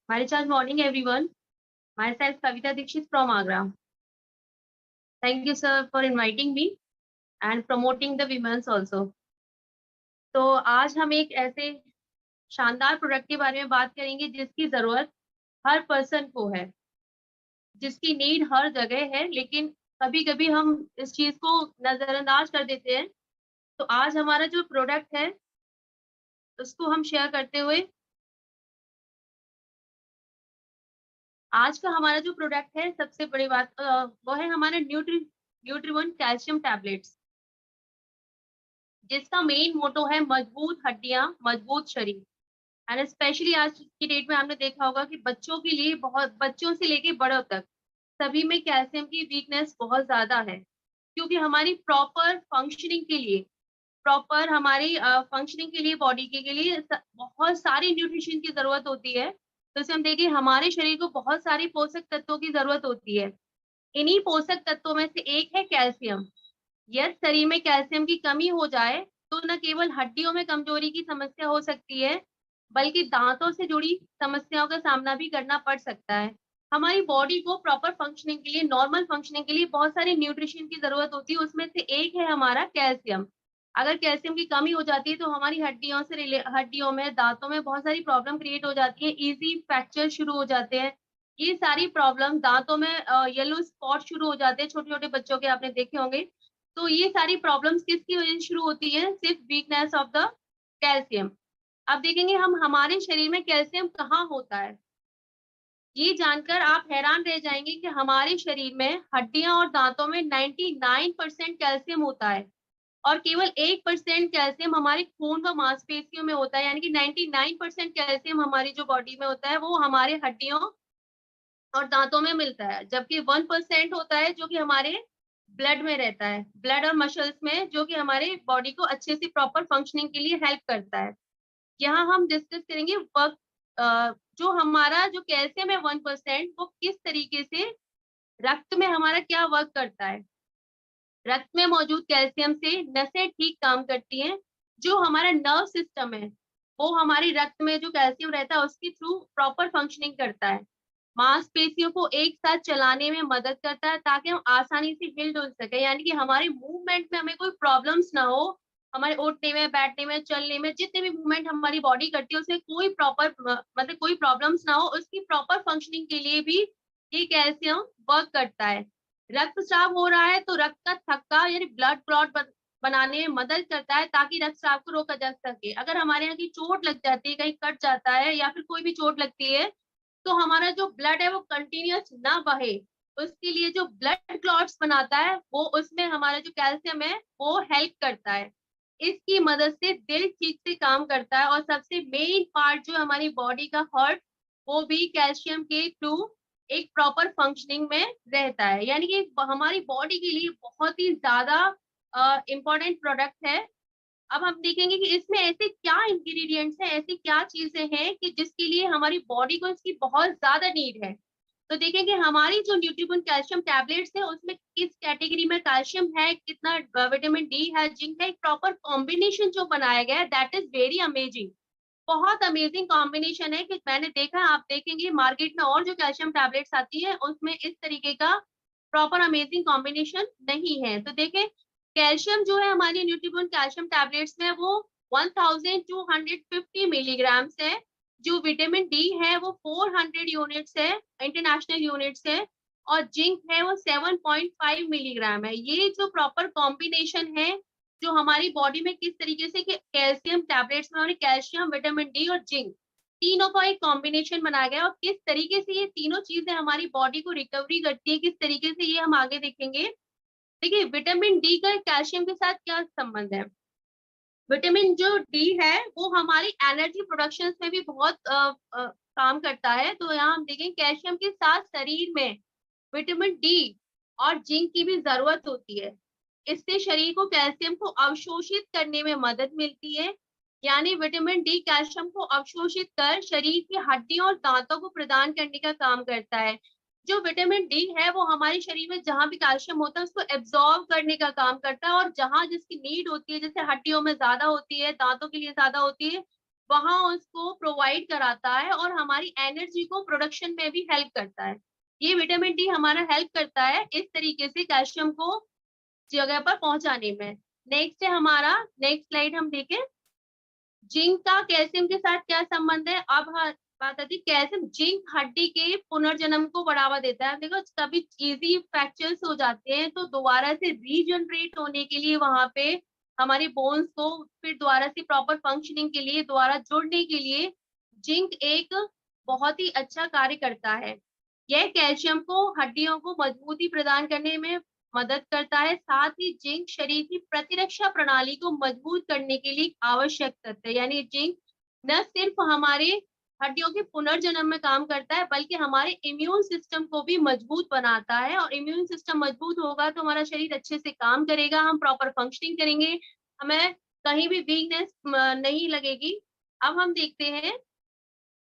Very good morning, everyone. Myself, Kavita Dixit from Agra. Thank you, sir, for inviting me and promoting the women's also. तो आज हम एक ऐसे शानदार product के बारे में बात करेंगे जिसकी जरूरत हर पर्सन को है, जिसकी नीड हर जगह है, लेकिन कभी कभी हम इस चीज को नजरअंदाज कर देते हैं। तो आज हमारा जो प्रोडक्ट है उसको हम शेयर करते हुए, आज का हमारा जो प्रोडक्ट है सबसे बड़ी बात वो है हमारा न्यूट्रीवन कैल्शियम टैबलेट्स, जिसका मेन मोटो है मजबूत हड्डियां मजबूत शरीर। एंड स्पेशली आज की डेट में आपने देखा होगा कि बच्चों के लिए, बहुत बच्चों से लेके बड़ों तक सभी में कैल्शियम की वीकनेस बहुत ज्यादा है, क्योंकि हमारी प्रॉपर फंक्शनिंग के लिए, प्रॉपर हमारी फंक्शनिंग के लिए, बॉडी के लिए बहुत सारी न्यूट्रिशन की जरूरत होती है। तो इसे हम देखें, हमारे शरीर को बहुत सारी पोषक तत्वों की जरूरत होती है। इन्हीं पोषक तत्वों में से एक है कैल्शियम। यदि शरीर में कैल्शियम की कमी हो जाए तो न केवल हड्डियों में कमजोरी की समस्या हो सकती है, बल्कि दांतों से जुड़ी समस्याओं का सामना भी करना पड़ सकता है। हमारी बॉडी को प्रॉपर फंक्शनिंग के लिए, नॉर्मल फंक्शनिंग के लिए बहुत सारी न्यूट्रिशन की जरूरत होती है, उसमें से एक है हमारा कैल्शियम। अगर कैल्शियम की कमी हो जाती है तो हमारी हड्डियों में, दांतों में बहुत सारी प्रॉब्लम क्रिएट हो जाती है, इजी फ्रैक्चर शुरू हो जाते हैं। ये सारी प्रॉब्लम, दांतों में येलो स्पॉट शुरू हो जाते हैं, छोटे छोटे बच्चों के आपने देखे होंगे। तो ये सारी प्रॉब्लम्स किसकी वजह से शुरू होती है? सिर्फ वीकनेस ऑफ द कैल्शियम। अब देखेंगे हम हमारे शरीर में कैल्शियम कहाँ होता है। ये जानकर आप हैरान रह जाएंगे कि हमारे शरीर में हड्डियां और दांतों में 99% कैल्शियम होता है, और केवल 1% कैल्शियम हमारे खून व मांसपेशियों में होता है। यानी कि 99% कैल्शियम हमारी जो बॉडी में होता है वो हमारे हड्डियों और दांतों में मिलता है, जबकि 1% होता है जो कि हमारे ब्लड में रहता है, ब्लड और मसल्स में, जो कि हमारे बॉडी को अच्छे से प्रॉपर फंक्शनिंग के लिए हेल्प करता है। यहाँ हम डिस्कस करेंगे वर्क, जो हमारा जो कैल्शियम है 1%, वो किस तरीके से रक्त में हमारा क्या वर्क करता है। रक्त में मौजूद कैल्शियम से नसें ठीक काम करती हैं। जो हमारा नर्व सिस्टम है वो हमारी रक्त में जो कैल्शियम रहता है उसके थ्रू प्रॉपर फंक्शनिंग करता है। मांसपेशियों को एक साथ चलाने में मदद करता है ताकि हम आसानी से हिल डुल सके, यानी कि हमारे मूवमेंट में हमें कोई प्रॉब्लम्स ना हो। हमारे उठने में, बैठने में, चलने में, जितने भी मूवमेंट हमारी बॉडी करती है उसमें कोई प्रॉपर मतलब कोई प्रॉब्लम्स ना हो, उसकी प्रॉपर फंक्शनिंग के लिए भी ये कैल्शियम वर्क करता है। रक्तस्राव हो रहा है तो रक्त का थक्का यानी ब्लड क्लॉट बनाने में मदद करता है ताकि रक्तस्राव को रोका जा सके। अगर हमारे यहाँ की चोट लग जाती है, कहीं कट जाता है या फिर कोई भी चोट लगती है, तो हमारा जो ब्लड है वो कंटिन्यूअस ना बहे, उसके लिए जो ब्लड क्लॉट्स बनाता है वो, उसमें हमारा जो कैल्शियम है वो हेल्प करता है। इसकी मदद से दिल ठीक से काम करता है, और सबसे मेन पार्ट जो हमारी बॉडी का हार्ट, वो भी कैल्शियम के थ्रू एक प्रॉपर फंक्शनिंग में रहता है। यानी कि हमारी बॉडी के लिए बहुत ही ज्यादा इम्पोर्टेंट प्रोडक्ट है। अब हम देखेंगे कि इसमें ऐसे क्या इंग्रेडिएंट्स हैं, ऐसी क्या चीजें हैं कि जिसके लिए हमारी बॉडी को इसकी बहुत ज्यादा नीड है। तो देखेंगे हमारी जो न्यूट्रीबन कैल्शियम टैबलेट्स है उसमें किस कैटेगरी में कैल्शियम है, कितना विटामिन डी है, जिंक है, एक प्रॉपर कॉम्बिनेशन जो बनाया गया है, दैट इज वेरी अमेजिंग। बहुत अमेजिंग कॉम्बिनेशन है कि मैंने देखा, आप देखेंगे मार्केट में और जो कैल्शियम टैबलेट्स आती है उसमें इस तरीके का प्रॉपर अमेजिंग कॉम्बिनेशन नहीं है। तो देखें, कैल्शियम जो है हमारी न्यूट्रीबन कैल्शियम टैबलेट्स में वो 1250 मिलीग्राम्स है। जो विटामिन डी है वो 400 यूनिट्स है, इंटरनेशनल यूनिट्स है। और जिंक है वो 7.5 मिलीग्राम है। ये जो प्रॉपर कॉम्बिनेशन है, जो हमारी बॉडी में किस तरीके से कैल्शियम टैबलेट्स में, और कैल्शियम, विटामिन डी और जिंक, तीनों का एक कॉम्बिनेशन बनाया गया, और किस तरीके से ये तीनों चीजें हमारी बॉडी को रिकवरी करती है, किस तरीके से, ये हम आगे देखेंगे। देखिए, विटामिन डी का कैल्शियम के साथ क्या संबंध है। विटामिन जो डी है वो हमारी एनर्जी प्रोडक्शन में भी बहुत काम करता है। तो यहाँ हम देखें, कैल्शियम के साथ शरीर में विटामिन डी और जिंक की भी जरूरत होती है। इससे शरीर को कैल्शियम को अवशोषित करने में मदद मिलती है। यानी विटामिन डी कैल्शियम को अवशोषित कर शरीर की हड्डियों और दांतों को प्रदान करने का काम करता है। जो विटामिन डी है वो हमारे शरीर में जहां भी कैल्शियम होता है उसको एब्जॉर्ब करने का काम करता है, और जहां जिसकी नीड होती है, जैसे हड्डियों में ज्यादा होती है, दांतों के लिए ज्यादा होती है, वहां उसको प्रोवाइड कराता है और हमारी एनर्जी को प्रोडक्शन में भी हेल्प करता है। ये विटामिन डी हमारा हेल्प करता है इस तरीके से कैल्शियम को जगह पर पहुंचाने में। नेक्स्ट है हमारा, नेक्स्ट स्लाइड हम देखें, जिंक का कैल्शियम के साथ क्या संबंध है। अब बात आती है कैल्शियम, जिंक हड्डी के पुनर्जन्म को बढ़ावा देता है। देखो कभी इजी फ्रैक्चर्स हो जाते हैं तो दोबारा से रीजनरेट होने के लिए वहां पे हमारे बोन्स को फिर दोबारा से प्रॉपर फंक्शनिंग के लिए दोबारा जुड़ने के लिए जिंक एक बहुत ही अच्छा कार्य करता है। यह कैल्शियम को हड्डियों को मजबूती प्रदान करने में मदद करता है। साथ ही जिंक शरीर की प्रतिरक्षा प्रणाली को मजबूत करने के लिए आवश्यक तत्व है। यानी जिंक न सिर्फ हमारे हड्डियों के पुनर्जन्म में काम करता है बल्कि हमारे इम्यून सिस्टम को भी मजबूत बनाता है। और इम्यून सिस्टम मजबूत होगा तो हमारा शरीर अच्छे से काम करेगा, हम प्रॉपर फंक्शनिंग करेंगे, हमें कहीं भी वीकनेस नहीं लगेगी। अब हम देखते हैं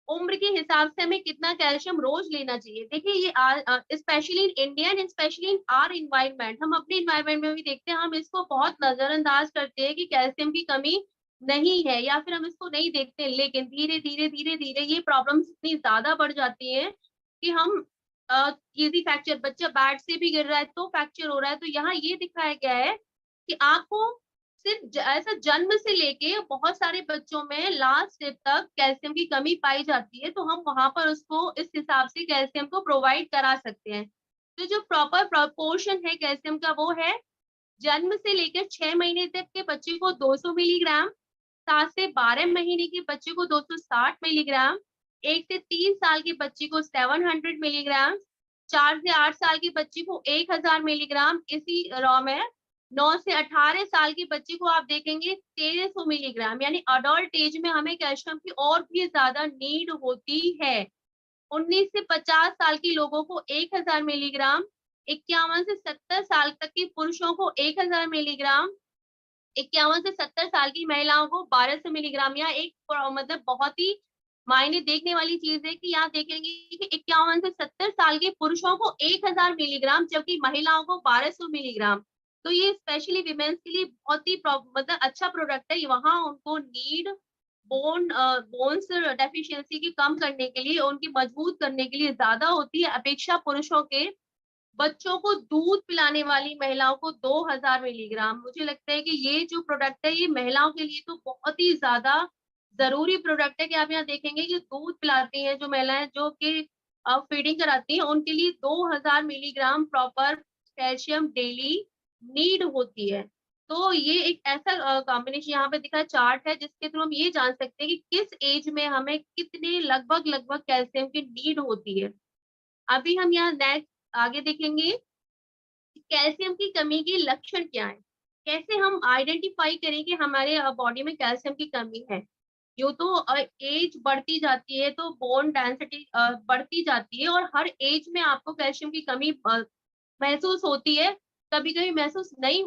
उम्र के हिसाब से हमें कितना कैल्शियम रोज लेना चाहिए। देखिए ये specially in India and specially in are environment, हम अपने इन्वायरमेंट में भी देखते हैं, हम इसको बहुत नजरअंदाज करते हैं कि कैल्शियम की कमी नहीं है या फिर हम इसको नहीं देखते, लेकिन धीरे धीरे धीरे धीरे ये प्रॉब्लम्स इतनी ज्यादा बढ़ जाती है कि हम इजी फ्रैक्चर, बच्चा बैट से भी गिर रहा है तो फ्रैक्चर हो रहा है। तो यहाँ ये दिखाया गया है कि आपको सिर्फ ऐसा जन्म से लेके बहुत सारे बच्चों में लास्ट स्टेप तक कैल्शियम की कमी पाई जाती है, तो हम वहां पर उसको इस हिसाब से कैल्शियम को प्रोवाइड करा सकते हैं। तो जो प्रॉपर प्रोपोर्शन है कैल्शियम का वो है, जन्म से लेकर 6 महीने तक के बच्चे को 200 मिलीग्राम, 7 से 12 महीने के बच्चे को 260 मिलीग्राम, 1 से 3 साल के बच्चे को 700 मिलीग्राम, 4 से 8 साल के बच्चे को 1000 मिलीग्राम इसी रॉ में, 9 से 18 साल के बच्चे को आप देखेंगे 1300 मिलीग्राम। यानी अडल्ट एज में हमें कैल्शियम की और भी ज्यादा नीड होती है। 19 से 50 साल के लोगों को 1000 मिलीग्राम, 51 से 70 साल तक के पुरुषों को 1000 मिलीग्राम, 51 से 70 साल की महिलाओं को 1200 मिलीग्राम। या एक मतलब बहुत ही मायने देखने वाली चीज है कि यहाँ देखेंगे कि 51 से 70 साल के पुरुषों को 1000 मिलीग्राम जबकि महिलाओं को 1200 मिलीग्राम। तो ये स्पेशली विमेन्स के लिए बहुत ही मतलब अच्छा प्रोडक्ट है। वहां उनको नीड बोन्स डेफिशिएंसी की कम करने के लिए, उनकी मजबूत करने के लिए ज्यादा होती है अपेक्षा पुरुषों के। बच्चों को दूध पिलाने वाली महिलाओं को 2000 मिलीग्राम। मुझे लगता है कि ये जो प्रोडक्ट है ये महिलाओं के लिए तो बहुत ही ज्यादा जरूरी प्रोडक्ट है कि आप यहाँ देखेंगे कि दूध पिलाती हैं जो महिलाएं जो कि फीडिंग कराती हैं, उनके लिए 2000 milligram proper calcium daily need होती है। तो ये एक ऐसा कॉम्बिनेशन यहाँ पे दिखा चार्ट है जिसके थ्रू हम ये जान सकते हैं कि किस एज में हमें कितने लगभग लगभग कैल्शियम की नीड होती है। अभी हम यहाँ नेक्स्ट आगे देखेंगे कैल्शियम की कमी के लक्षण क्या है, कैसे हम आइडेंटिफाई करें कि हमारे बॉडी में कैल्शियम की कमी है। जो तो एज बढ़ती जाती है तो बोन डेंसिटी बढ़ती जाती है और हर एज में आपको कैल्शियम की कमी महसूस होती है। कभी कभी महसूस नहीं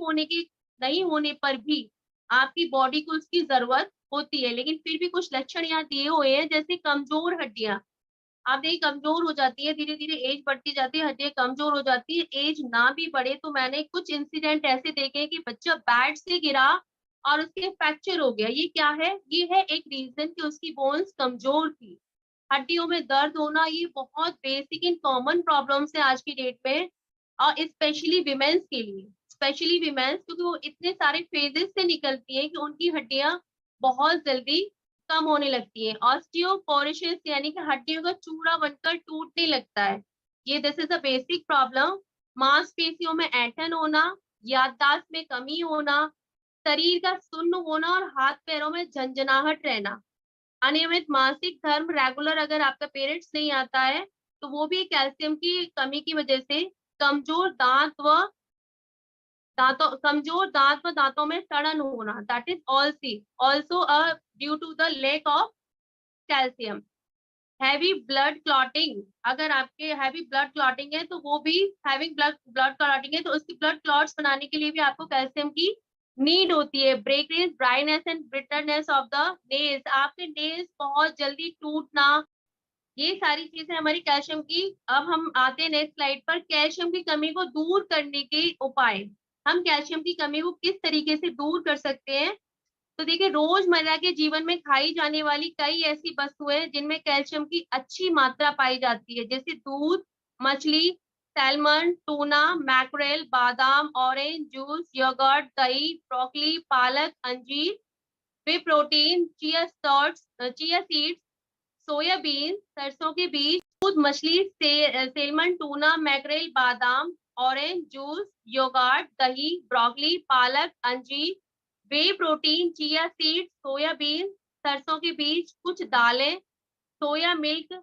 होने पर भी आपकी बॉडी को उसकी जरूरत होती है, लेकिन फिर भी कुछ लक्षण यहाँ दिए हुए हैं जैसे कमजोर हड्डियां। आप देखिए कमजोर हो जाती है, धीरे धीरे एज बढ़ती जाती है, हड्डियां कमजोर हो जाती है। एज ना भी बढ़े तो मैंने कुछ इंसिडेंट ऐसे देखे कि बच्चा बैट से गिरा और उसके फ्रैक्चर हो गया। ये क्या है? ये है एक रीजन कि उसकी बोन्स कमजोर थी। हड्डियों में दर्द होना ये बहुत बेसिक इन कॉमन प्रॉब्लम्स है आज की डेट में, और स्पेशली विमेन्स के लिए, स्पेशली विमेन्स, क्योंकि वो इतने सारे फेजेस से निकलती है कि उनकी हड्डियां बहुत जल्दी कम होने लगती है। ऑस्टियोपोरोसिस यानी कि हड्डियों का चूड़ा बनकर टूटने लगता है। ये this is a basic problem. मांसपेशियों में ऐंठन होना, याददाश्त में कमी होना, शरीर का सुन्न होना और हाथ पैरों में झंझनाहट रहना, अनियमित मासिक धर्म, रेगुलर अगर आपका पीरियड्स नहीं आता है तो वो भी कैल्शियम की कमी की वजह से, कमजोर दांत व दांतों में सड़न होना, that is also a due to the lack of calcium. Heavy blood clotting, अगर आपके हैवी ब्लड क्लॉटिंग है तो वो भी, हैविंग ब्लड क्लॉटिंग है तो उसकी ब्लड क्लॉट्स बनाने के लिए भी आपको कैल्शियम की नीड होती है। Breakness, dryness and brittleness of the nails, आपके नेल्स बहुत जल्दी टूटना, ये सारी चीजें हमारी कैल्शियम की। अब हम आते हैं नेक्स्ट स्लाइड पर, कैल्शियम की कमी को दूर करने के उपाय। हम कैल्शियम की कमी को किस तरीके से दूर कर सकते हैं? तो देखिए रोजमर्रा के जीवन में खाई जाने वाली कई ऐसी वस्तुएं जिनमें कैल्शियम की अच्छी मात्रा पाई जाती है, जैसे दूध, मछली, सैल्मन, टूना, मैक्रेल, बादाम, ऑरेंज जूस, योगर्ट, दही, ब्रोकली, पालक, अंजीर, वे प्रोटीन, चिया सीड्स, सोयाबीन, सरसों के बीज, दूध, मछली, सेलमन, टूना, मैक्रेल, बादाम, ऑरेंज जूस, योगर्ट, दही, ब्रोकली, पालक, अंजीर, वे प्रोटीन, चिया सीड्स, सोयाबीन, सरसों के बीज, कुछ दालें, सोया मिल्क,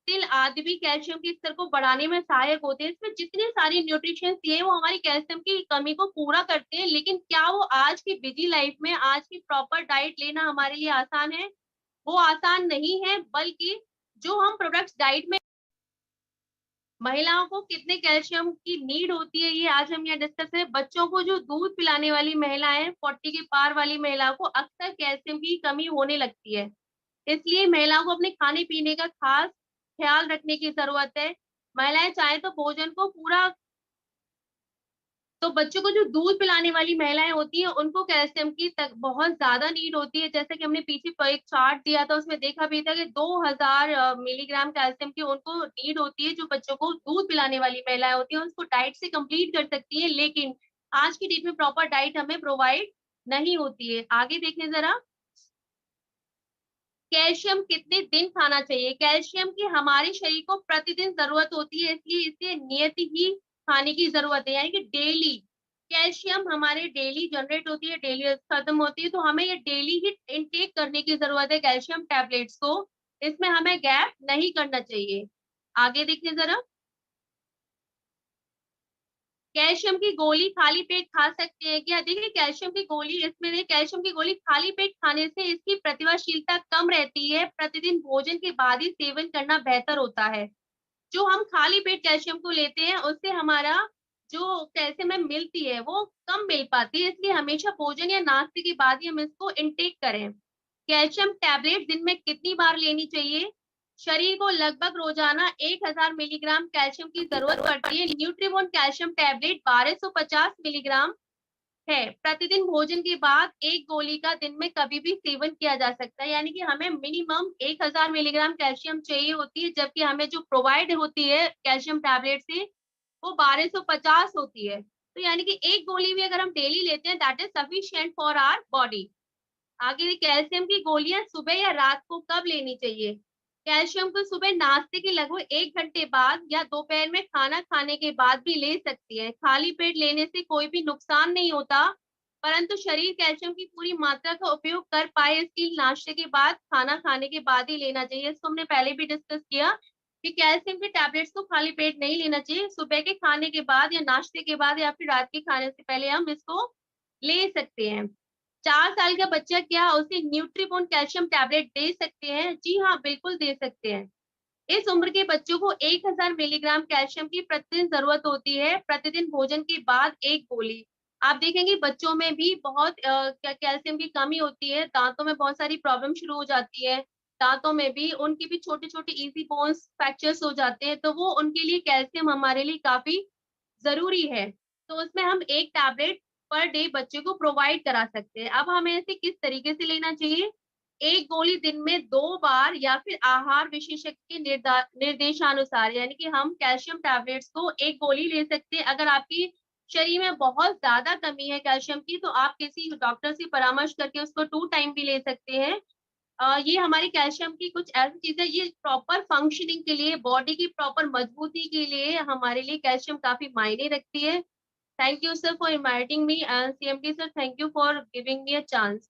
तिल आदि भी कैल्शियम के स्तर को बढ़ाने में सहायक होते हैं। इसमें जितने सारे न्यूट्रिशंस ये वो हमारी कैल्शियम की कमी को पूरा करते हैं, लेकिन क्या वो आज की बिजी लाइफ में आज की प्रॉपर डाइट लेना हमारे लिए आसान है? वो आसान नहीं है, बल्कि जो हम प्रोडक्ट्स डाइट में महिलाओं को कितने कैल्शियम की नीड होती है, ये आज हम यहाँ डिस्कस करें। बच्चों को जो दूध पिलाने वाली महिलाएं, 40 के पार वाली महिलाओं को अक्सर कैल्शियम की कमी होने लगती है। इसलिए महिलाओं को अपने खाने पीने का खास ख्याल रखने की जरूरत है। महिलाएं चाहे तो भोजन को पूरा, तो बच्चों को जो दूध पिलाने वाली महिलाएं होती हैं उनको कैल्शियम की तक बहुत ज्यादा नीड होती है। जैसा कि हमने पीछे पर एक चार्ट दिया था, उसमें देखा भी था कि 2000 मिलीग्राम कैल्शियम की उनको नीड होती है। जो बच्चों को दूध पिलाने वाली महिलाएं होती हैं उसको डाइट से कंप्लीट कर सकती है, लेकिन आज की डेट में प्रॉपर डाइट हमें प्रोवाइड नहीं होती है। आगे देखें जरा, कैल्शियम कितने दिन खाना चाहिए? कैल्शियम की हमारे शरीर को प्रतिदिन जरूरत होती है, इसलिए इसे नियत ही खाने की जरूरत है, यानी कि डेली। कैल्शियम हमारे डेली जनरेट होती है, डेली खत्म होती है, तो हमें ये डेली ही इनटेक करने की जरूरत है कैल्शियम टैबलेट्स को। इसमें हमें गैप नहीं करना चाहिए। आगे देखिए जरा, कैल्शियम की गोली खाली पेट खा सकते हैं क्या? देखिए कैल्शियम की गोली, इसमें देखिए कैल्शियम की गोली खाली पेट खाने से इसकी प्रतिवाशीलता कम रहती है। प्रतिदिन भोजन के बाद ही सेवन करना बेहतर होता है। जो हम खाली पेट कैल्शियम को लेते हैं उससे हमारा जो कैल्शियम हमें मिलती है वो कम मिल पाती है, इसलिए हमेशा भोजन या नाश्ते के बाद ही हम इसको इनटेक करें। कैल्शियम टैबलेट दिन में कितनी बार लेनी चाहिए? शरीर को लगभग रोजाना 1000 मिलीग्राम कैल्शियम की जरूरत पड़ती है। न्यूट्रीबोन कैल्शियम टैबलेट 1250 मिलीग्राम है। प्रतिदिन भोजन के बाद एक गोली का दिन में कभी भी सेवन किया जा सकता है, यानी कि हमें मिनिमम 1000 मिलीग्राम कैल्शियम चाहिए होती है, जबकि हमें जो प्रोवाइड होती है कैल्शियम टैबलेट से वो 1250 होती है। तो यानी कि एक गोली भी अगर हम डेली लेते हैं that is sufficient for our body. आगे कैल्शियम की गोलियां सुबह या रात को कब लेनी चाहिए? कैल्शियम को सुबह नाश्ते के लगभग 1 घंटे बाद या दोपहर में खाना खाने के बाद भी ले सकती है। खाली पेट लेने से कोई भी नुकसान नहीं होता, परंतु शरीर कैल्शियम की पूरी मात्रा का उपयोग कर पाए इसके लिए नाश्ते के बाद, खाना खाने के बाद ही लेना चाहिए। इसको हमने पहले भी डिस्कस किया कि कैल्शियम के टैबलेट्स को खाली पेट नहीं लेना चाहिए, सुबह के खाने के बाद या नाश्ते के बाद या फिर रात के खाने से पहले हम इसको ले सकते हैं। 4 साल का बच्चा क्या उसे न्यूट्रीबोन कैल्शियम टैबलेट दे सकते हैं? जी हाँ, बिल्कुल दे सकते हैं। इस उम्र के बच्चों को 1000 मिलीग्राम कैल्शियम की प्रतिदिन जरूरत होती है, प्रतिदिन भोजन के बाद एक गोली। आप देखेंगे बच्चों में भी बहुत कैल्शियम की कमी होती है, दांतों में बहुत सारी प्रॉब्लम शुरू हो जाती है। दांतों में भी उनकी भी छोटे छोटे इजी बोन्स फ्रैक्चर्स हो जाते हैं, तो वो उनके लिए कैल्शियम हमारे लिए काफी जरूरी है। तो उसमें हम एक टैबलेट पर डे बच्चे को प्रोवाइड करा सकते हैं। अब हमें इसे किस तरीके से लेना चाहिए? एक गोली दिन में 2 बार या फिर आहार विशेषज्ञ के निर्देशानुसार, यानी कि हम कैल्शियम टैबलेट्स को एक गोली ले सकते हैं। अगर आपकी शरीर में बहुत ज्यादा कमी है कैल्शियम की तो आप किसी डॉक्टर से परामर्श करके उसको 2 टाइम भी ले सकते हैं। ये हमारी कैल्शियम की कुछ ऐसी चीजें, ये प्रॉपर फंक्शनिंग के लिए, बॉडी की प्रॉपर मजबूती के लिए हमारे लिए कैल्शियम काफी मायने रखती है। Thank you sir for inviting me, and CMD sir thank you for giving me a chance.